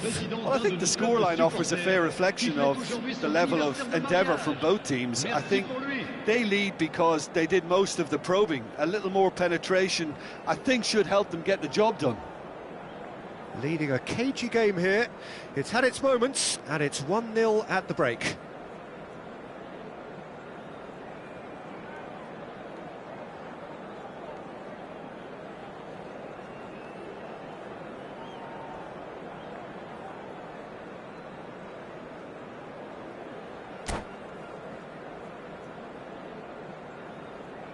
enough? Well, I think the scoreline offers a fair reflection of the level of endeavour from both teams. I think they lead because they did most of the probing. A little more penetration, I think, should help them get the job done. Leading a cagey game here. It's had its moments, and it's 1-0 at the break.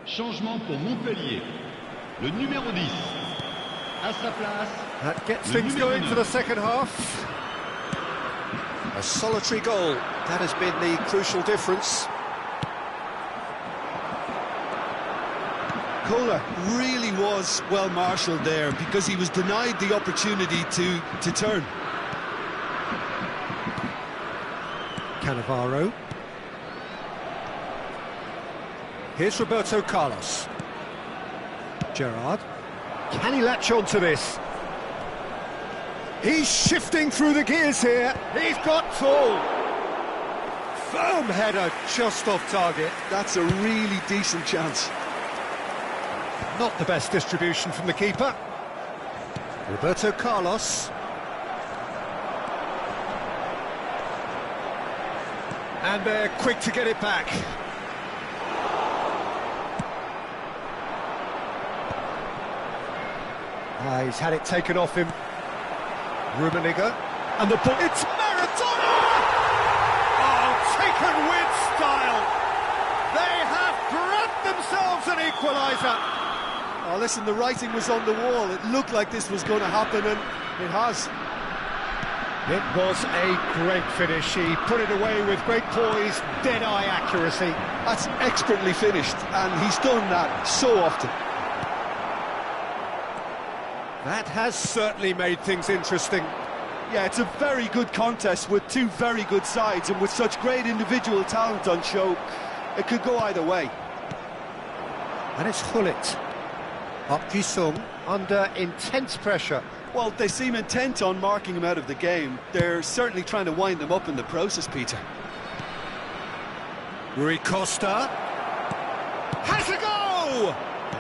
Changement pour Montpellier. Le numéro 10. À sa place. That gets things going for the second half. A solitary goal. That has been the crucial difference. Kohler really was well marshalled there because he was denied the opportunity to turn. Cannavaro. Here's Roberto Carlos. Gerrard. Can he latch on to this? He's shifting through the gears here. He's got full. Firm header just off target. That's a really decent chance. Not the best distribution from the keeper. Roberto Carlos. And they're quick to get it back. He's had it taken off him. Rummenigge. And the ball... It's Maradona! Oh, taken with style! They have grabbed themselves an equaliser! Oh, listen, the writing was on the wall. It looked like this was going to happen, and it has. It was a great finish. He put it away with great poise, dead-eye accuracy. That's expertly finished, and he's done that so often. That has certainly made things interesting. Yeah, it's a very good contest with two very good sides, and with such great individual talent on show, it could go either way. And it's Hullet. Up under intense pressure. Well, they seem intent on marking him out of the game. They're certainly trying to wind them up in the process, Peter. Rui Costa has a go!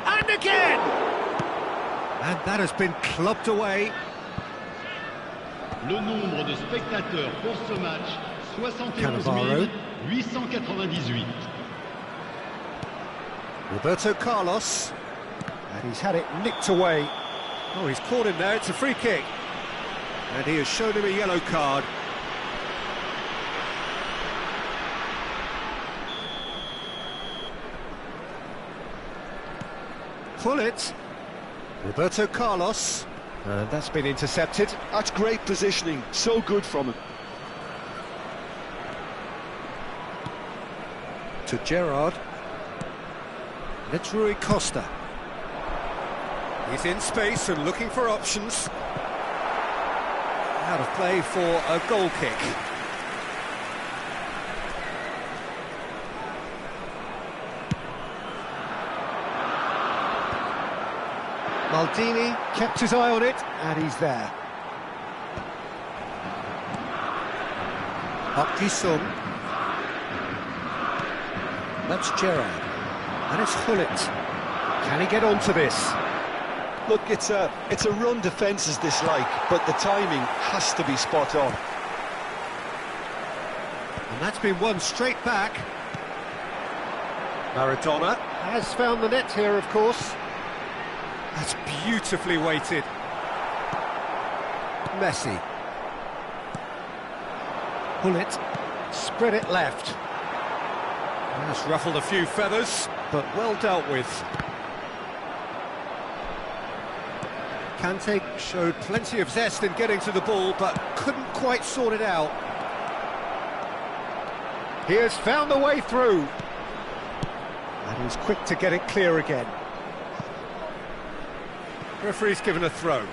And again! And that has been clubbed away. Le nombre de spectateurs pour ce match, 71 898. Roberto Carlos. And he's had it nicked away. Oh, he's caught him there, it's a free kick. And he has shown him a yellow card. Hullet. Roberto Carlos. And that's been intercepted. That's great positioning, so good from him. To Gerrard. It's Rui Costa. He's in space and looking for options. Out of play for a goal kick. Maldini kept his eye on it, and he's there. Up. That's Gerrard. And it's Hullet. Can he get onto this? Look, it's a run defence is dislike, but the timing has to be spot on. And that's been won straight back. Maradona has found the net here, of course. That's beautifully weighted. Messi. Hullet spread it left. That's ruffled a few feathers, but well dealt with. Kante showed plenty of zest in getting to the ball, but couldn't quite sort it out. He has found the way through. And he's quick to get it clear again. Referee's given a throw.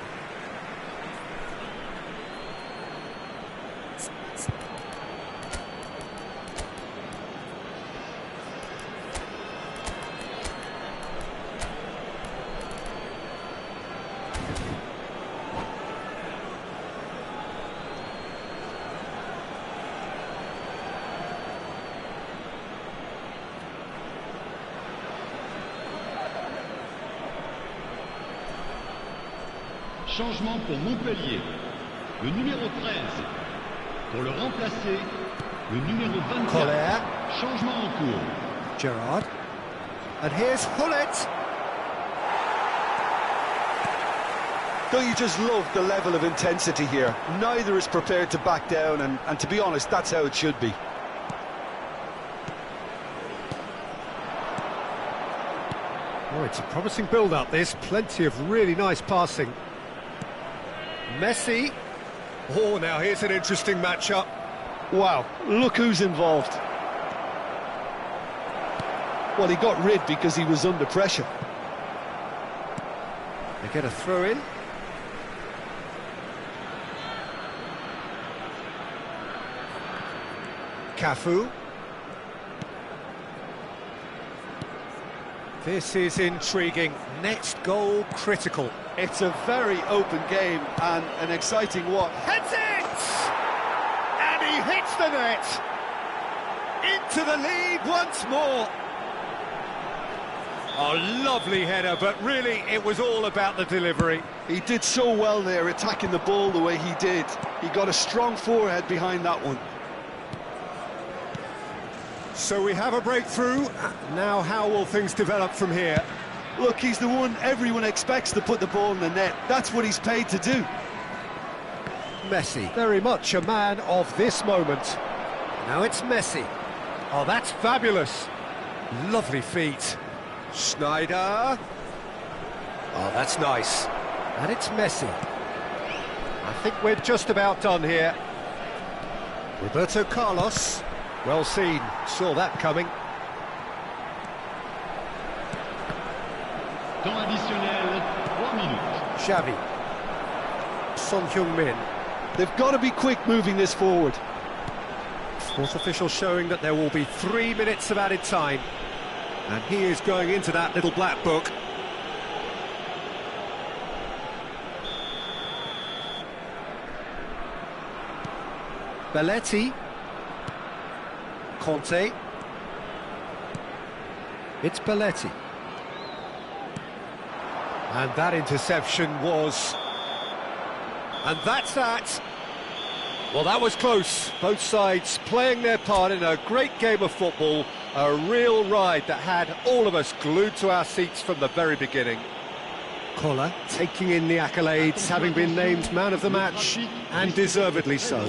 Changement pour Montpellier. Le numéro 13. Pour le remplacer, le numéro 24. Collier. Changement en cours. Gerrard. And here's Hullet. Don't you just love the level of intensity here? Neither is prepared to back down, and to be honest, that's how it should be. Oh, it's a promising build-up, this. Plenty of really nice passing. Messi. Oh, now here's an interesting matchup. Wow, look who's involved. Well, he got rid because he was under pressure. They get a throw in. Cafu. This is intriguing. Next goal critical. It's a very open game and an exciting one. Heads it! And he hits the net. Into the lead once more. Oh, lovely header, but really it was all about the delivery. He did so well there, attacking the ball the way he did. He got a strong forehead behind that one. So we have a breakthrough. Now how will things develop from here? Look, he's the one everyone expects to put the ball in the net. That's what he's paid to do. Messi, very much a man of this moment. Now it's Messi. Oh, that's fabulous. Lovely feet. Schneider. Oh, that's nice. And it's Messi. I think we're just about done here. Roberto Carlos. Well seen. Saw that coming. Temps additionnel, 3 minutes. Xavi. Son Heung-min. They've got to be quick moving this forward. Fourth official showing that there will be 3 minutes of added time. And he is going into that little black book. Belletti. Conte. It's Belletti. And that interception was... And that's that. Well, that was close. Both sides playing their part in a great game of football. A real ride that had all of us glued to our seats from the very beginning. Koller taking in the accolades, having been named man of the match, and deservedly so.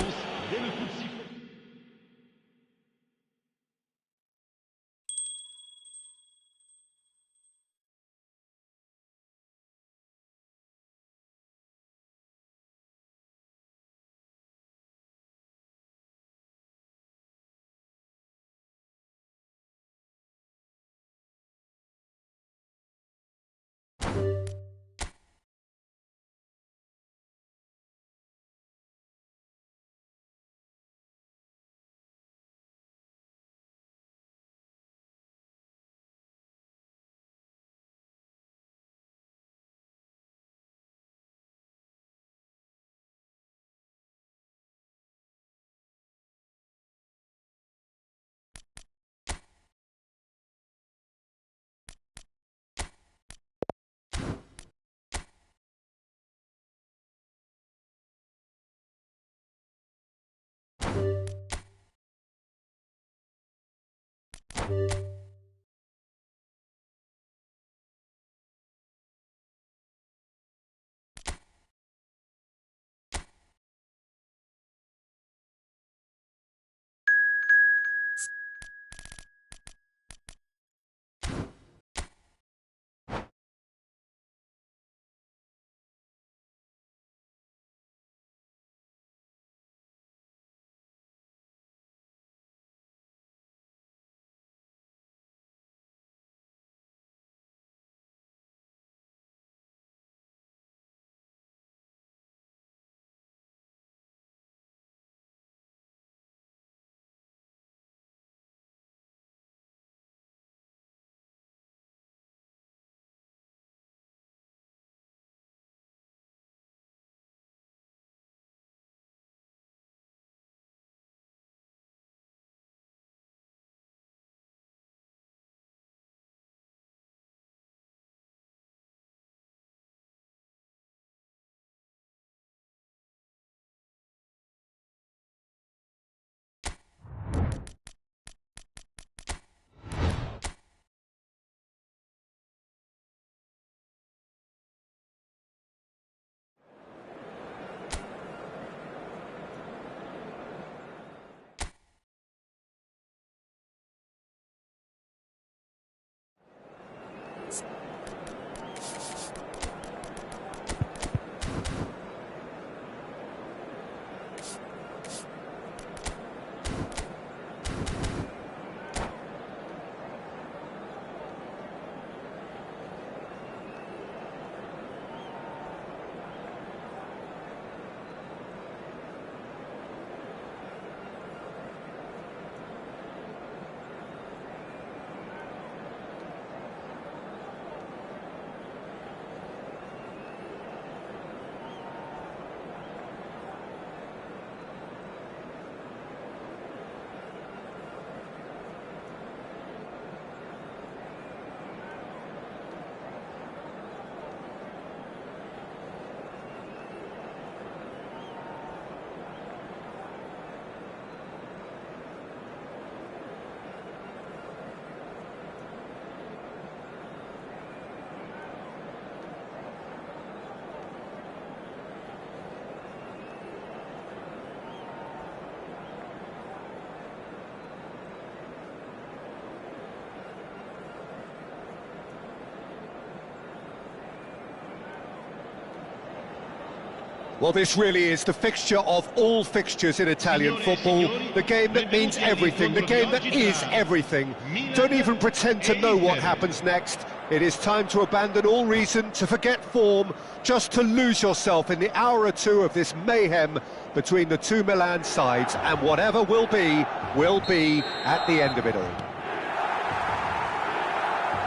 Well, this really is the fixture of all fixtures in Italian football. The game that means everything, the game that is everything. Don't even pretend to know what happens next. It is time to abandon all reason, to forget form, just to lose yourself in the hour or two of this mayhem between the two Milan sides, and whatever will be at the end of it all.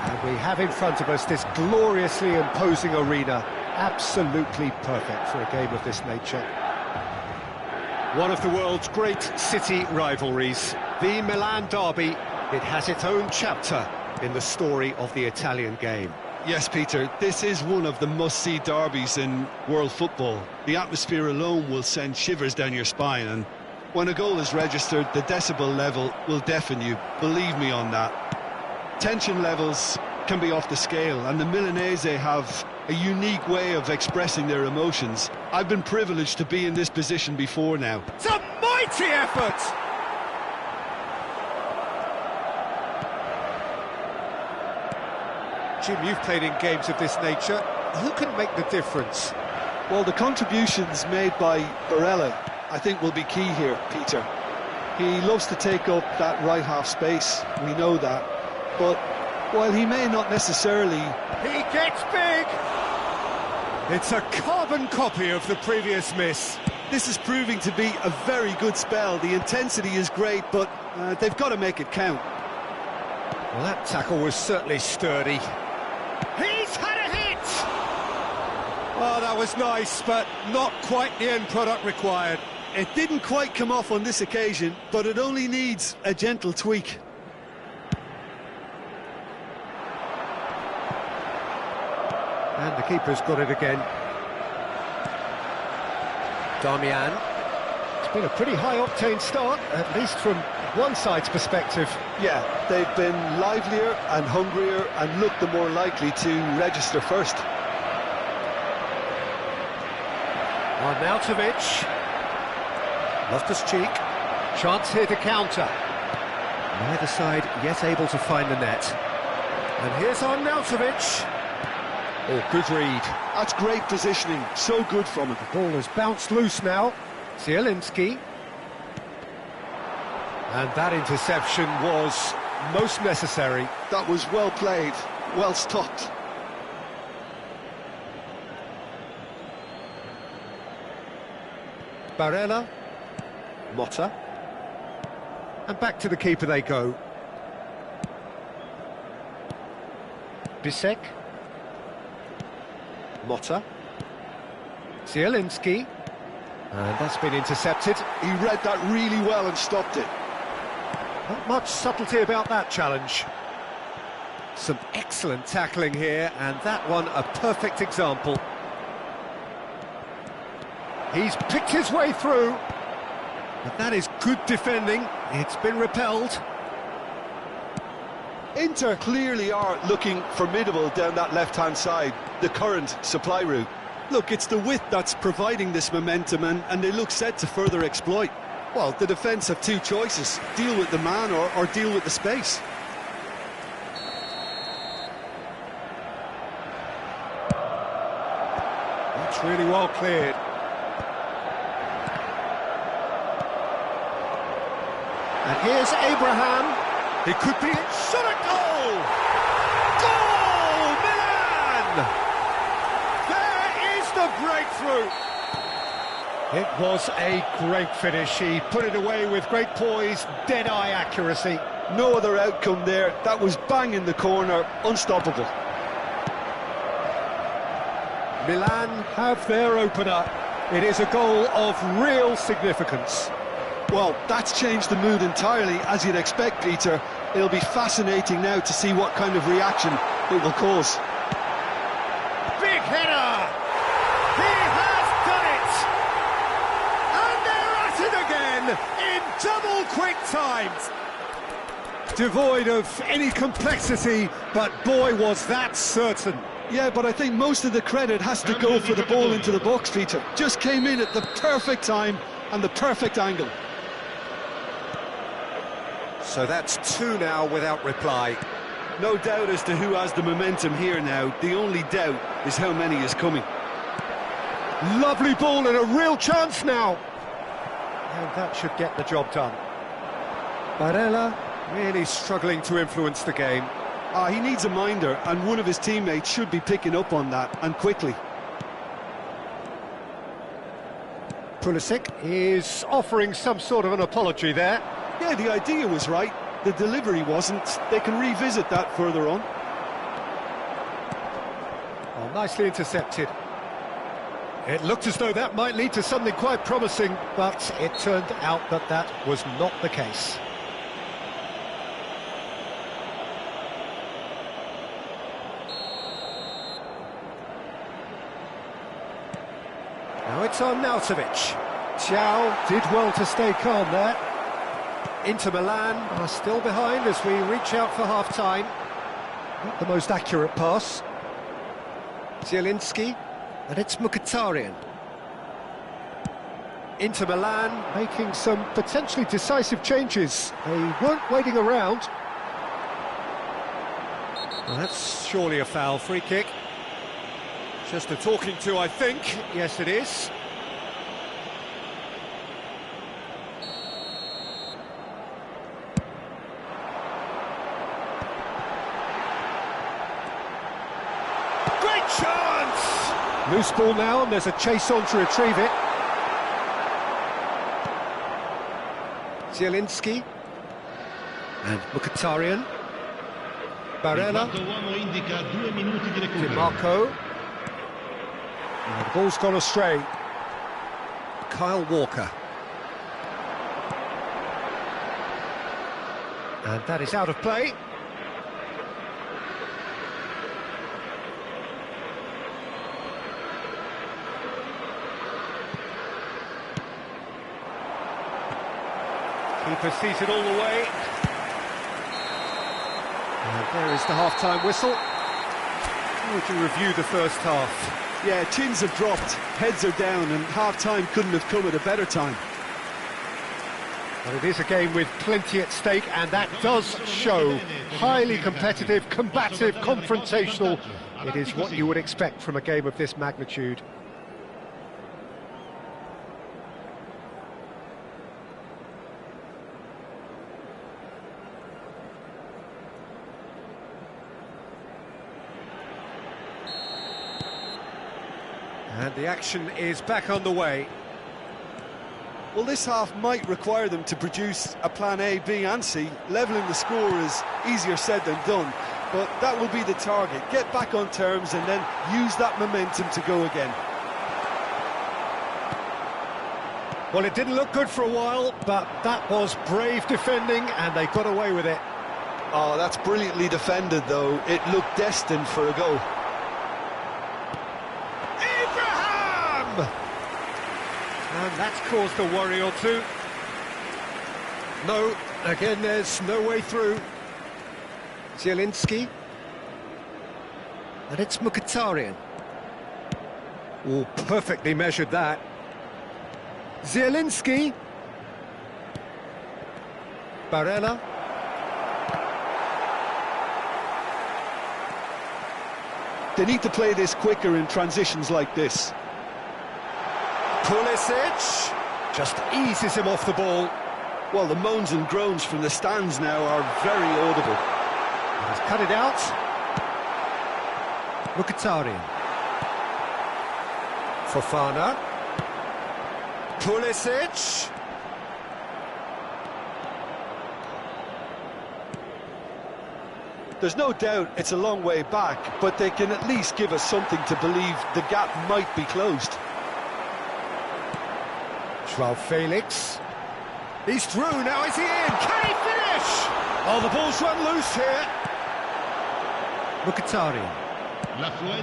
And we have in front of us this gloriously imposing arena. Absolutely perfect for a game of this nature. One of the world's great city rivalries, the Milan derby. It has its own chapter in the story of the Italian game. Yes, Peter, this is one of the must-see derbies in world football. The atmosphere alone will send shivers down your spine, and when a goal is registered, the decibel level will deafen you. Believe me on that. Tension levels can be off the scale, and the Milanese have a unique way of expressing their emotions. I've been privileged to be in this position before now. It's a mighty effort! Jim, you've played in games of this nature. Who can make the difference? Well, the contributions made by Barella, I think, will be key here, Peter. He loves to take up that right half space, we know that, but while he may not necessarily... He gets big! It's a carbon copy of the previous miss. This is proving to be a very good spell. The intensity is great, but they've got to make it count. Well, that tackle was certainly sturdy. He's had a hit! Oh, that was nice, but not quite the end product required. It didn't quite come off on this occasion, but it only needs a gentle tweak. And the keeper's got it again. Darmian. It's been a pretty high-octane start, at least from one side's perspective. Yeah, they've been livelier and hungrier and looked the more likely to register first. Arnautovic. Loftus-Cheek. Chance here to counter. Neither side yet able to find the net. And here's Arnautovic. Oh, good read. That's great positioning, so good from him. The ball has bounced loose now. Zielinski. And that interception was most necessary. That was well played, well stopped. Barella. Motta. And back to the keeper they go. Bisek. Motta. Zielinski. And that's been intercepted. He read that really well and stopped it. Not much subtlety about that challenge. Some excellent tackling here, and that one a perfect example. He's picked his way through. But that is good defending. It's been repelled. Inter clearly are looking formidable down that left-hand side, the current supply route. Look, it's the width that's providing this momentum, and they look set to further exploit. Well, the defence have two choices: deal with the man or deal with the space. That's really well cleared. And here's Abraham. He could be shot at goal! Goal! Milan! There is the breakthrough! It was a great finish. He put it away with great poise, dead-eye accuracy. No other outcome there. That was bang in the corner, unstoppable. Milan have their opener. It is a goal of real significance. Well, that's changed the mood entirely, as you'd expect, Peter. It'll be fascinating now to see what kind of reaction it will cause. Big header! He has done it! And they're at it again in double quick times. Devoid of any complexity, but boy, was that certain. Yeah, but I think most of the credit has to go for the ball into the box, Peter. Just came in at the perfect time and the perfect angle. So that's two now without reply. No doubt as to who has the momentum here now. The only doubt is how many is coming. Lovely ball and a real chance now. And that should get the job done. Barella really struggling to influence the game. He needs a minder, and one of his teammates should be picking up on that, and quickly. Pulisic is offering some sort of an apology there. Yeah, the idea was right. The delivery wasn't. They can revisit that further on. Oh, nicely intercepted. It looked as though that might lead to something quite promising, but it turned out that that was not the case. Now it's on Nautovic. Thiaw did well to stay calm there. Inter Milan are still behind as we reach out for half-time. Not the most accurate pass. Zielinski, and it's Mkhitaryan. Inter Milan making some potentially decisive changes. They weren't waiting around. Well, that's surely a foul. Free kick. Just a talking to, I think. Yes, it is. Great chance! Loose ball now, and there's a chase on to retrieve it. Zielinski. And Mkhitaryan. Barella. DiMarco. And the ball's gone astray. Kyle Walker. And that is out of play. Keeper sees it all the way. And there is the half-time whistle. How would you review the first half? Yeah, chins have dropped, heads are down, and half-time couldn't have come at a better time. But it is a game with plenty at stake, and that does show. Highly competitive, combative, confrontational. It is what you would expect from a game of this magnitude. And the action is back on the way. Well, this half might require them to produce a plan A, B and C. Levelling the score is easier said than done, but that will be the target. Get back on terms and then use that momentum to go again. Well, it didn't look good for a while, but that was brave defending and they got away with it. Oh, that's brilliantly defended, though. It looked destined for a goal. And that's caused a worry or two. No, again, there's no way through. Zielinski. And it's Mkhitaryan. Oh, perfectly measured that. Zielinski. Barella. They need to play this quicker in transitions like this. Pulisic just eases him off the ball. Well, the moans and groans from the stands now are very audible. He's cut it out. Mkhitaryan. Fofana. Pulisic. There's no doubt it's a long way back, but they can at least give us something to believe the gap might be closed. Joao Felix. He's through, now is he in? Can he finish? Oh, the ball's run loose here. Mkhitaryan.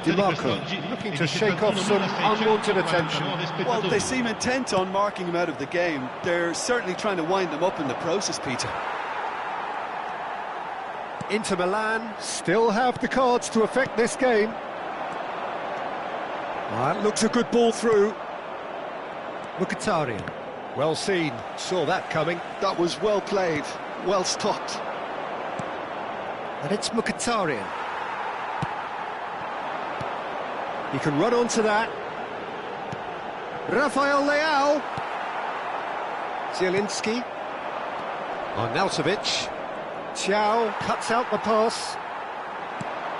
DiMarco looking to shake off some unwanted attention. Well, they seem intent on marking him out of the game. They're certainly trying to wind them up in the process, Peter. Inter Milan still have the cards to affect this game. That looks a good ball through. Mkhitaryan. Well seen, saw that coming. That was well played, well stopped. And it's Mkhitaryan. He can run onto that. Rafael Leao. Zielinski. Arnautovic. Thiaw cuts out the pass.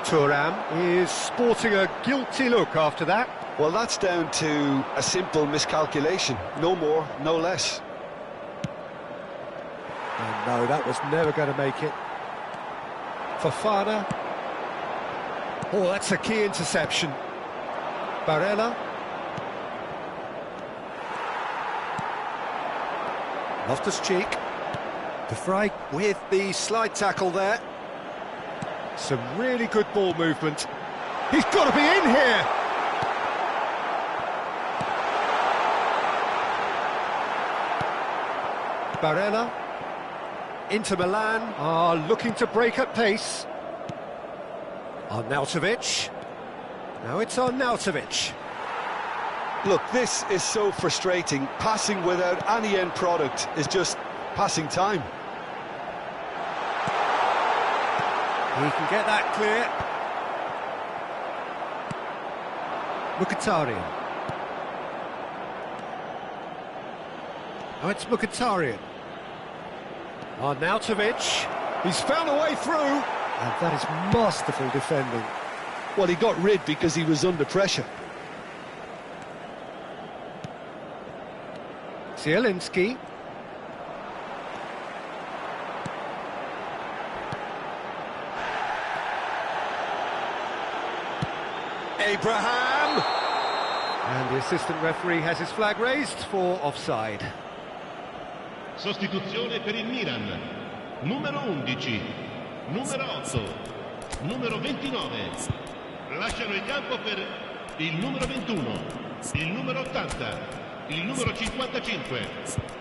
Thuram is sporting a guilty look after that. Well, that's down to a simple miscalculation. No more, no less. And no, that was never going to make it. Fofana. Oh, that's a key interception. Barella. Loftus-Cheek. De Vrij with the slide tackle there. Some really good ball movement. He's got to be in here! Barella. Inter Milan are looking to break at pace. Arnautovic. Now it's Arnautovic. Look, this is so frustrating. Passing without any end product is just passing time. He can get that clear. Mkhitaryan. Now it's Mkhitaryan. Arnautovic. He's found a way through. And that is masterful defending. Well, he got rid because he was under pressure. Zielinski. Abraham. And the assistant referee has his flag raised for offside. Sostituzione per il Milan. Numero 11, numero 8, numero 29. Lasciano il campo per il numero 21, il numero 80, il numero 55.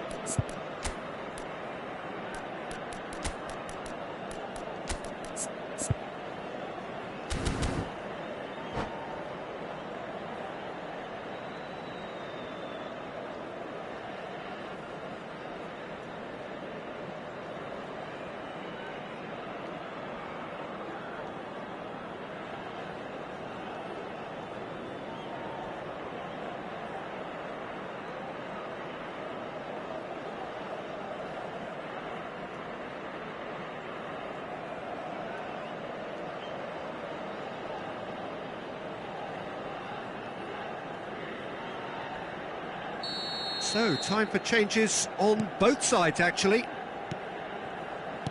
So, time for changes on both sides, actually.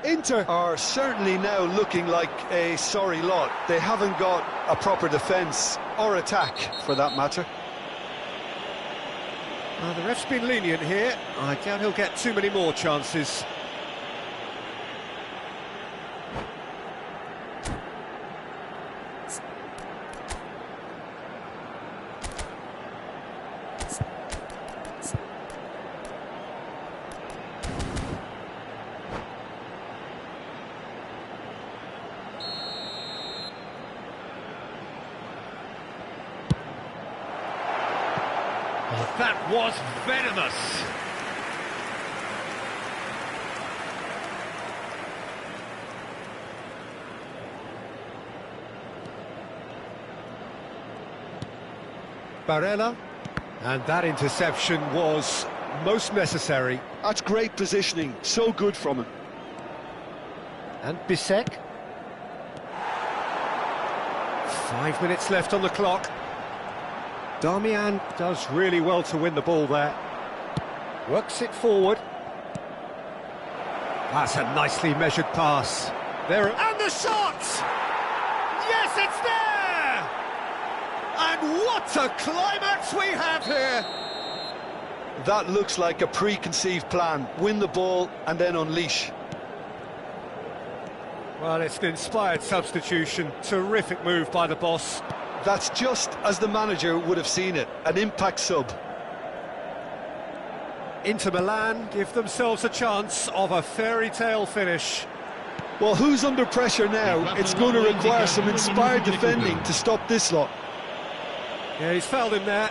Inter are certainly now looking like a sorry lot. They haven't got a proper defence or attack, for that matter. The ref's been lenient here. I doubt he'll get too many more chances. Oh, that was venomous. Barella. And that interception was most necessary. That's great positioning, so good from him. And Bisek. 5 minutes left on the clock. Darmian does really well to win the ball there. Works it forward. That's a nicely measured pass. There, and the shot! Yes, it's there! And what a climax we have here! That looks like a preconceived plan. Win the ball and then unleash. Well, it's an inspired substitution. Terrific move by the boss. That's just as the manager would have seen it, an impact sub. Inter Milan give themselves a chance of a fairy tale finish. Well, who's under pressure now? It's going to require some inspired defending to stop this lot. Yeah, he's fouled him there.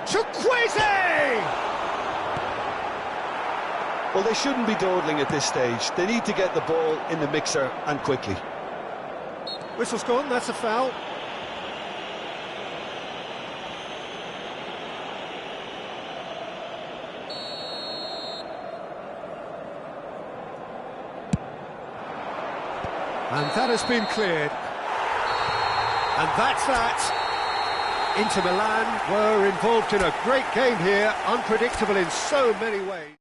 Chukwueze! Well, they shouldn't be dawdling at this stage. They need to get the ball in the mixer and quickly. Whistle's gone, that's a foul. And that has been cleared. And that's that. Inter Milan were involved in a great game here, unpredictable in so many ways.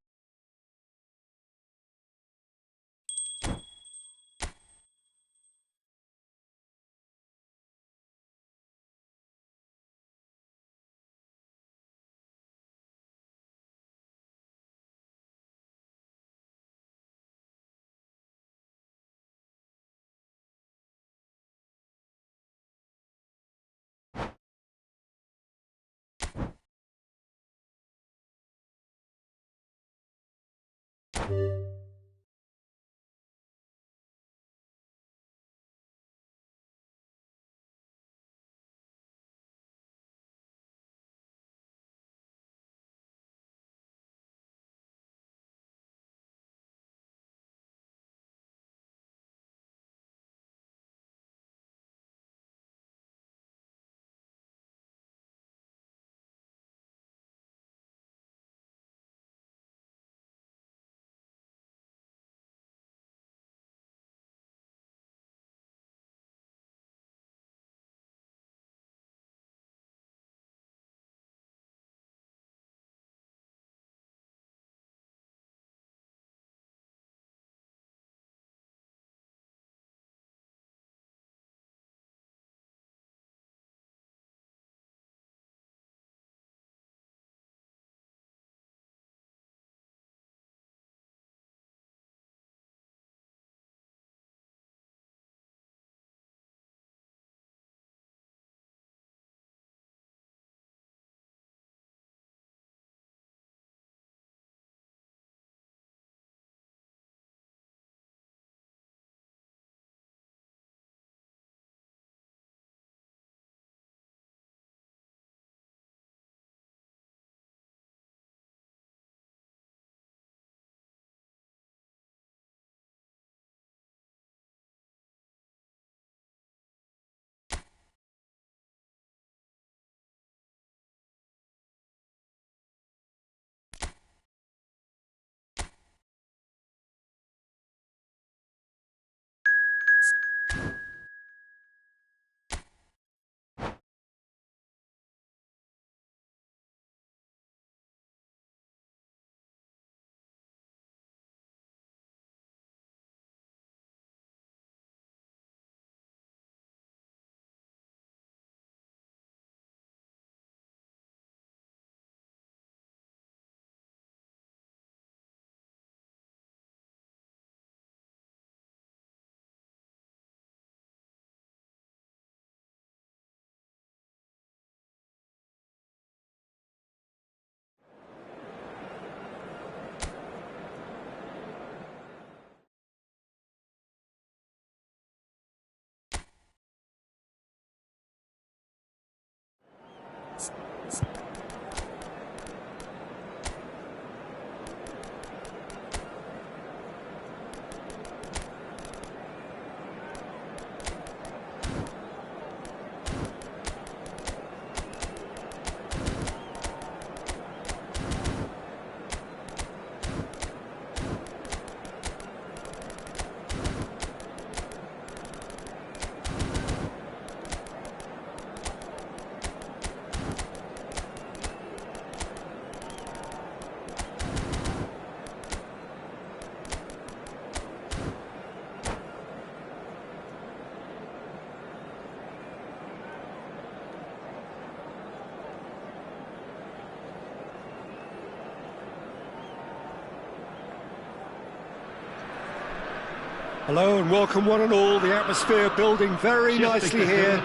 Hello and welcome one and all, the atmosphere building very nicely here.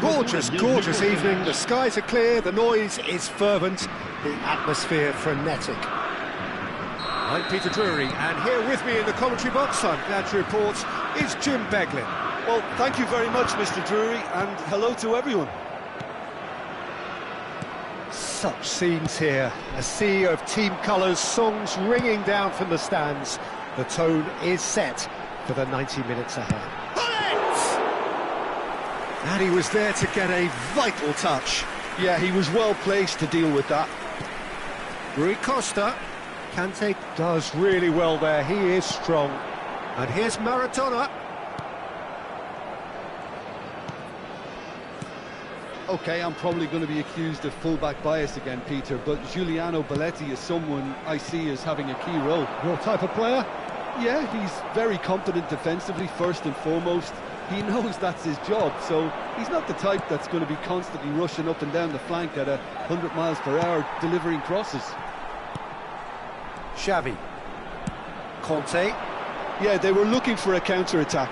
Gorgeous, gorgeous evening, the skies are clear, the noise is fervent, the atmosphere frenetic. I'm Peter Drury, and here with me in the commentary box, I'm glad to report, is Jim Beglin. Well, thank you very much, Mr. Drury, and hello to everyone. Such scenes here, a sea of team colours, songs ringing down from the stands. The tone is set for the 90 minutes ahead. And he was there to get a vital touch. Yeah, he was well placed to deal with that. Rui Costa. Kante does really well there, he is strong. And here's Maradona. Okay, I'm probably going to be accused of fullback bias again, Peter, but Giuliano Belletti is someone I see as having a key role. Your type of player? Yeah, he's very competent defensively, first and foremost. He knows that's his job, so he's not the type that's going to be constantly rushing up and down the flank at 100 miles per hour, delivering crosses. Xavi. Conte. Yeah, they were looking for a counter-attack.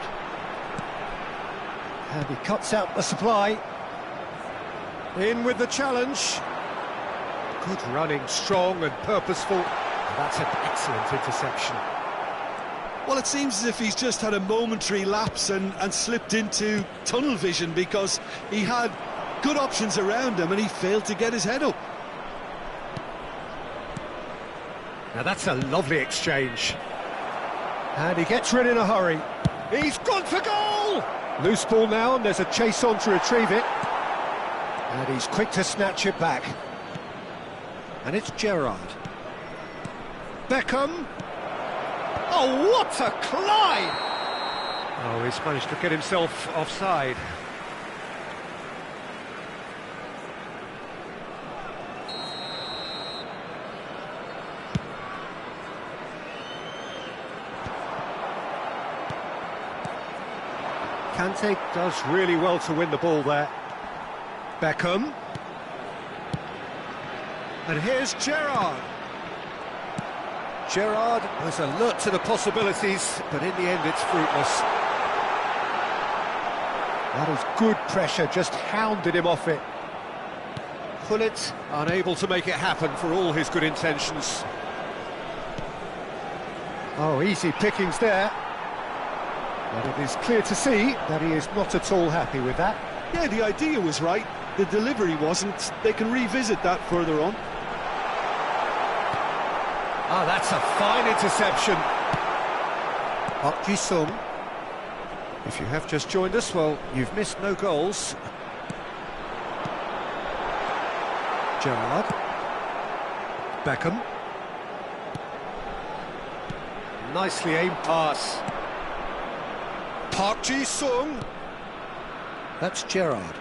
And he cuts out the supply. In with the challenge. Good running, strong and purposeful. And that's an excellent interception. Well, it seems as if he's just had a momentary lapse and slipped into tunnel vision, because he had good options around him and he failed to get his head up. Now that's a lovely exchange. And he gets rid in a hurry. He's gone for goal! Loose ball now, and there's a chase on to retrieve it. And he's quick to snatch it back. And it's Gerrard. Beckham. Oh, what a climb! Oh, he's managed to get himself offside. Kante does really well to win the ball there. Beckham. And here's Gerrard. Gerrard was alert to the possibilities, but in the end it's fruitless. That is good pressure, just hounded him off it. Gullit unable to make it happen for all his good intentions. Oh, easy pickings there. But it is clear to see that he is not at all happy with that. Yeah, the idea was right, the delivery wasn't. They can revisit that further on. Ah, that's a fine interception. Park Ji-sung. If you have just joined us, well, you've missed no goals. Gerrard. Beckham. Nicely aimed pass. Park Ji-sung. That's Gerrard.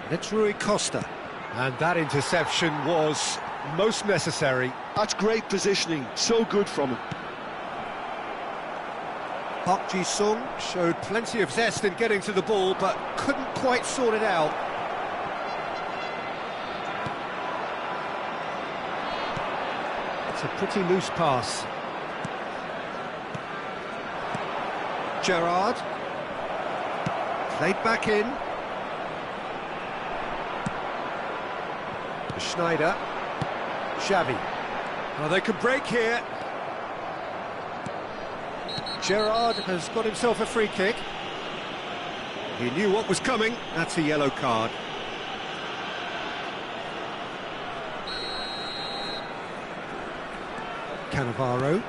And it's Rui Costa. And that interception was most necessary. That's great positioning, so good from him. Park Ji-sung showed plenty of zest in getting to the ball, but couldn't quite sort it out. It's a pretty loose pass. Gerrard. Played back in. Schneider. Xavi. Oh, they can break here. Gerrard has got himself a free kick. He knew what was coming. That's a yellow card. Cannavaro.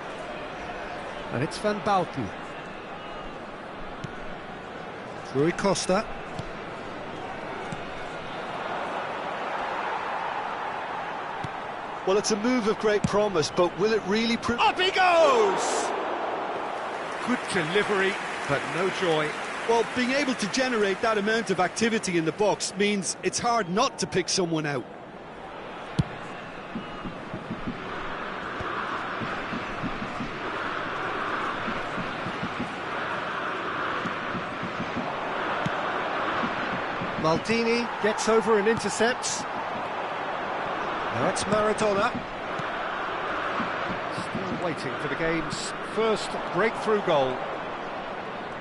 And it's Van Bauten. Rui Costa. Well, it's a move of great promise, but will it really prove... Up he goes! Good delivery, but no joy. Well, being able to generate that amount of activity in the box means it's hard not to pick someone out. Maldini gets over and intercepts. Now it's Maradona. Still waiting for the game's first breakthrough goal.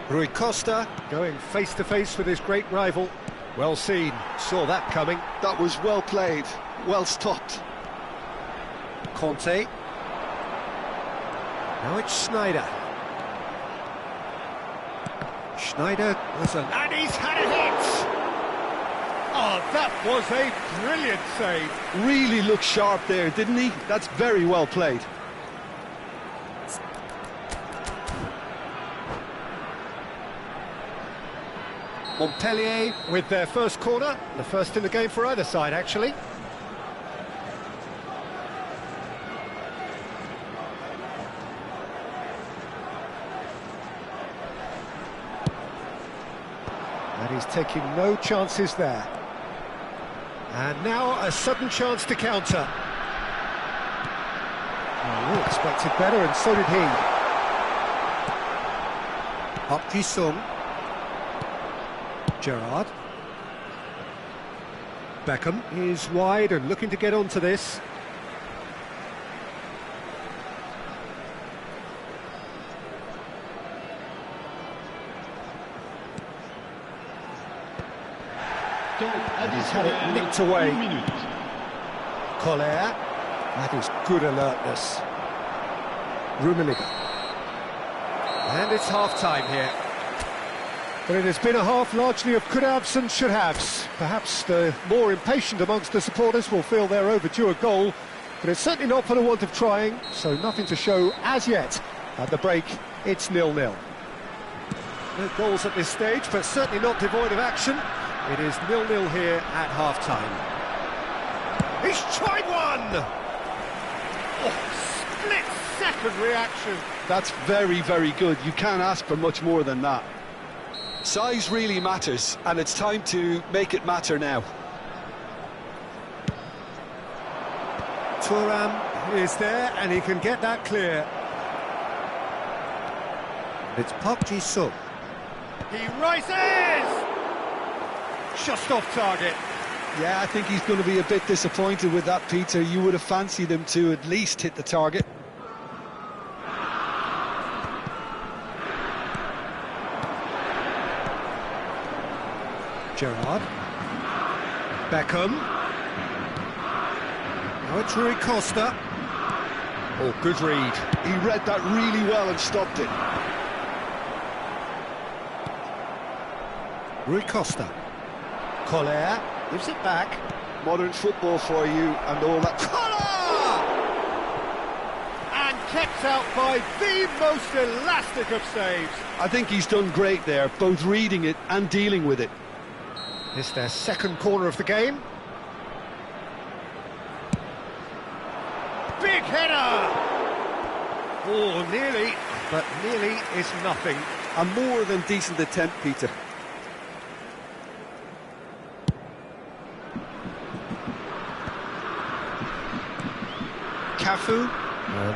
Rui Costa going face-to-face with his great rival. Well seen, saw that coming. That was well played, well stopped. Conte. Now it's Schneider. Schneider was and he's had a hit! Oh, that was a brilliant save. Really looked sharp there, didn't he? That's very well played. Montpellier with their first corner, the first in the game for either side, actually. And he's taking no chances there. And now a sudden chance to counter. Oh, we expected better, and so did he. Park Ji-sung. Gerrard. Beckham is wide and looking to get onto this. And he's had it nicked away. Collier. That is good alertness. Rummenigge. And it's half-time here. But it has been a half largely of could-haves and should-haves. Perhaps the more impatient amongst the supporters will feel they're overdue a goal, but it's certainly not for the want of trying, so nothing to show as yet. At the break, it's 0-0. No goals at this stage, but certainly not devoid of action. It is 0-0 here at half-time. He's tried one! Oh, split-second reaction. That's very, very good. You can't ask for much more than that. Size really matters, and it's time to make it matter now. Thuram is there, and he can get that clear. It's Park Ji-sung. He rises! Just off target. Yeah, I think he's going to be a bit disappointed with that, Peter. You would have fancied him to at least hit the target. Gerrard. Beckham. Now it's Rui Costa. Oh, good read. He read that really well and stopped it. Rui Costa. Collier gives it back. Modern football for you and all that. Collier! And kept out by the most elastic of saves. I think he's done great there, both reading it and dealing with it. It's their second corner of the game. Big header! Oh, nearly, but nearly is nothing. A more than decent attempt, Peter. Cafu.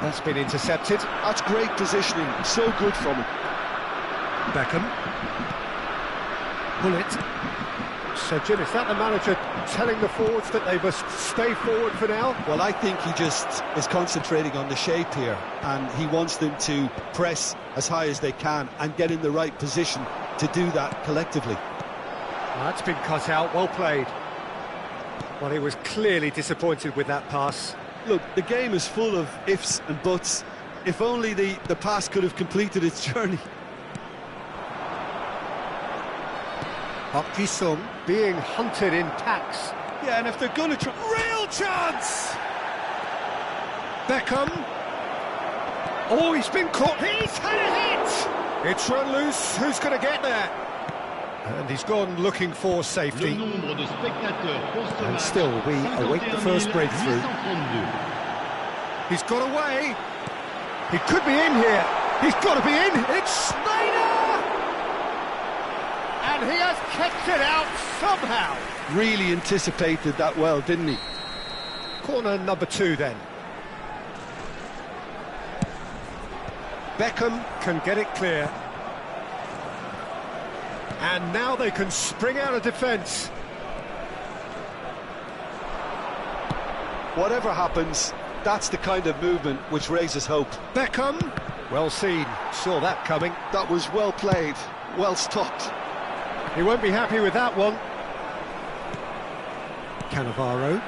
That's been intercepted. That's great positioning, so good from him. Beckham. Bullet. So, Jim, is that the manager telling the forwards that they must stay forward for now? Well, I think he just is concentrating on the shape here, and he wants them to press as high as they can and get in the right position to do that collectively. Well, that's been cut out, well played. Well, he was clearly disappointed with that pass. Look, the game is full of ifs and buts. If only the pass could have completed its journey. Park Ji-sung being hunted in packs. Yeah, and if they're going to try... Real chance! Beckham. Oh, he's been caught. He's had a hit! It's run loose. Who's going to get there? And he's gone looking for safety. And still, we await the first breakthrough. He's got away. He could be in here. He's got to be in. It's Snyder! And he has kept it out somehow. Really anticipated that well, didn't he? Corner number 2 then. Beckham can get it clear. And now they can spring out of defence. Whatever happens, that's the kind of movement which raises hope. Beckham, well seen, saw that coming. That was well played, well stopped. He won't be happy with that one. Cannavaro.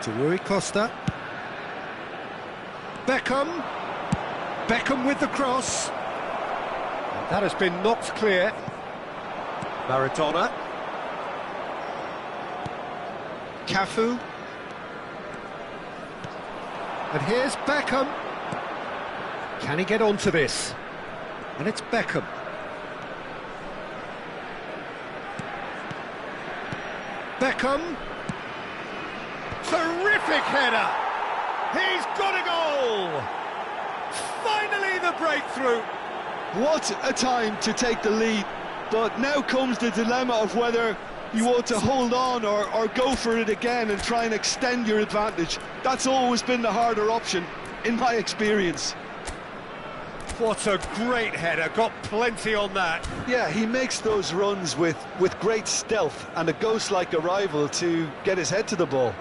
To Rui Costa. Beckham. Beckham with the cross. And that has been knocked clear. Maradona. Cafu. And here's Beckham. Can he get onto this? And it's Beckham. Beckham. Terrific header. He's got a goal. Finally the breakthrough. What a time to take the lead. But now comes the dilemma of whether you want to hold on or go for it again and try and extend your advantage. That's always been the harder option, in my experience. What a great header, got plenty on that. Yeah, he makes those runs with great stealth and a ghost-like arrival to get his head to the ball.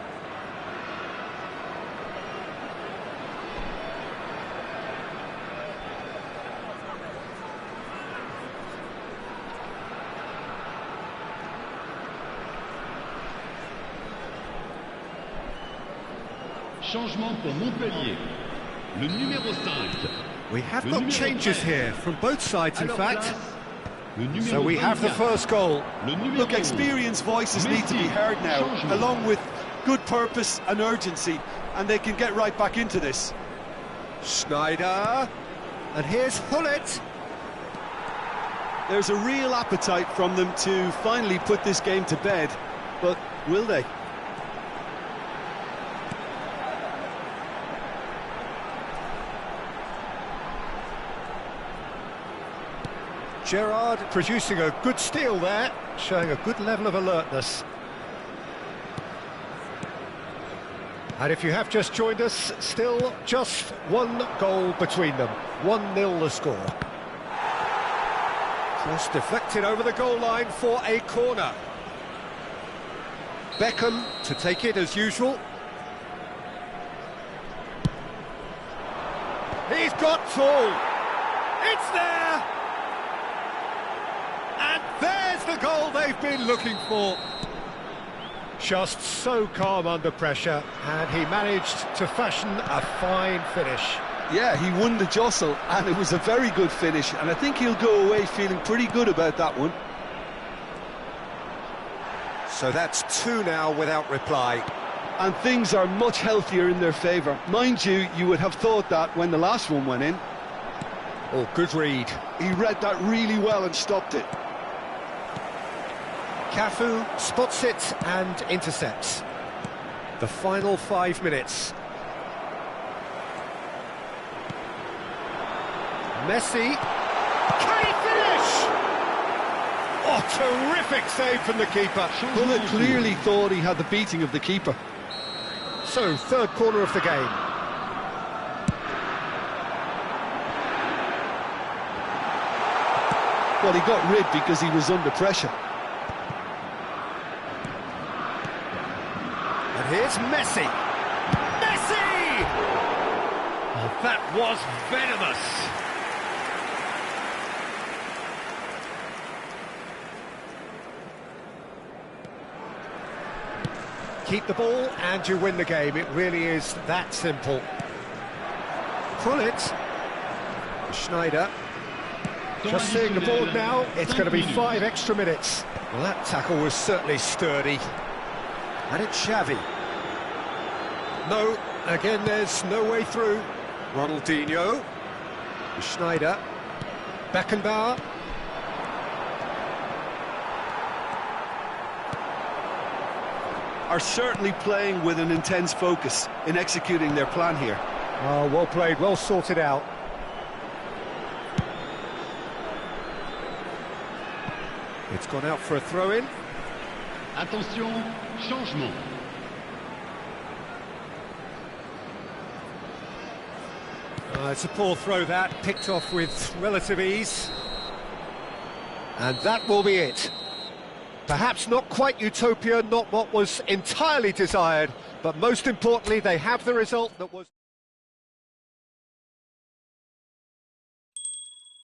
Changement pour Montpellier. Le numéro 5. We have got changes here from both sides, in fact. So we have the first goal. Look, experienced voices need to be heard now, along with good purpose and urgency, and they can get right back into this. Schneider. And here's Hullet. There's a real appetite from them to finally put this game to bed, but will they? Gerrard producing a good steal there, showing a good level of alertness. And if you have just joined us, still just one goal between them. 1-0 the score. Cross deflected over the goal line for a corner. Beckham to take it as usual. He's got tall. It's there. And there's the goal they've been looking for. Just so calm under pressure, and he managed to fashion a fine finish. Yeah, he won the jostle, and it was a very good finish, and I think he'll go away feeling pretty good about that one. So that's 2 now without reply. And things are much healthier in their favour. Mind you, you would have thought that when the last one went in. Oh, good read. He read that really well and stopped it. Cafu spots it and intercepts. The final 5 minutes. Messi. Can he finish? Oh, terrific save from the keeper. Hullet clearly thought he had the beating of the keeper. So, third corner of the game. Well, he got rid because he was under pressure. And here's Messi. Messi! Oh, that was venomous. Keep the ball and you win the game. It really is that simple. Pull it. Schneider. Just seeing the board now, it's going to be 5 extra minutes. Well, that tackle was certainly sturdy. And it's Xavi. No, again, there's no way through. Ronaldinho. Schneider. Beckenbauer. Are certainly playing with an intense focus in executing their plan here. Oh, well played, well sorted out. It's gone out for a throw-in. Attention, changement. It's a poor throw that, picked off with relative ease. And that will be it. Perhaps not quite utopia, not what was entirely desired, but most importantly, they have the result that was...